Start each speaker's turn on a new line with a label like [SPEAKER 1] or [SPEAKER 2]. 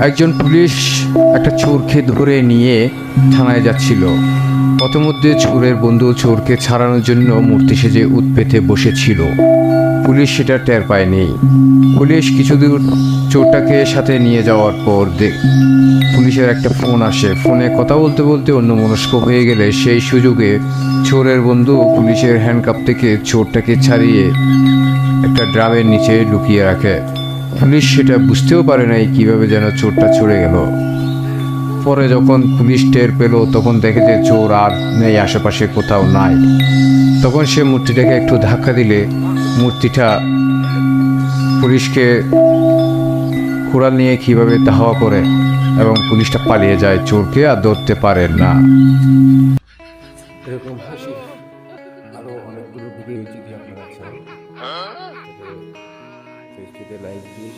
[SPEAKER 1] একজন পুলিশ একটা চোরকে ধরে নিয়ে থানায় যাচ্ছিল। পথমধ্যে চোরের বন্ধু চোরকে ছাড়ানোর জন্য মূর্তি সেজে উৎপেতে বসেছিল। পুলিশ সেটা টের পায়নি। পুলিশ কিছু দূর চোরটাকে সাথে নিয়ে যাওয়ার পর পুলিশের একটা ফোন আসে। ফোনে কথা বলতে বলতে অন্যমনস্ক হয়ে গেলে সেই সুযোগে চোরের বন্ধু পুলিশের হ্যান্ডকাপ থেকে চোরটাকে ছাড়িয়ে একটা ড্রামের নিচে লুকিয়ে রাখে। পুলিশ সেটা বুঝতেও পারে নাই কিভাবে যেন চোরটা চলে গেল। পরে যখন পুলিশ টের পেল তখন দেখে যে চোর আর নেই, আশেপাশে কোথাও নাই। তখন সে মূর্তিটাকে একটু ধাক্কা দিলে মূর্তিটা পুলিশকে কুড়াল নিয়ে কীভাবে ধাওয়া করে এবং পুলিশটা পালিয়ে যায়, চোরকে আর ধরতে পারে না।
[SPEAKER 2] এরকম হাসি আরো অনেকগুলো ভিডিও যদি আপনারা চান, ফেসবুকে লাইক দিয়ে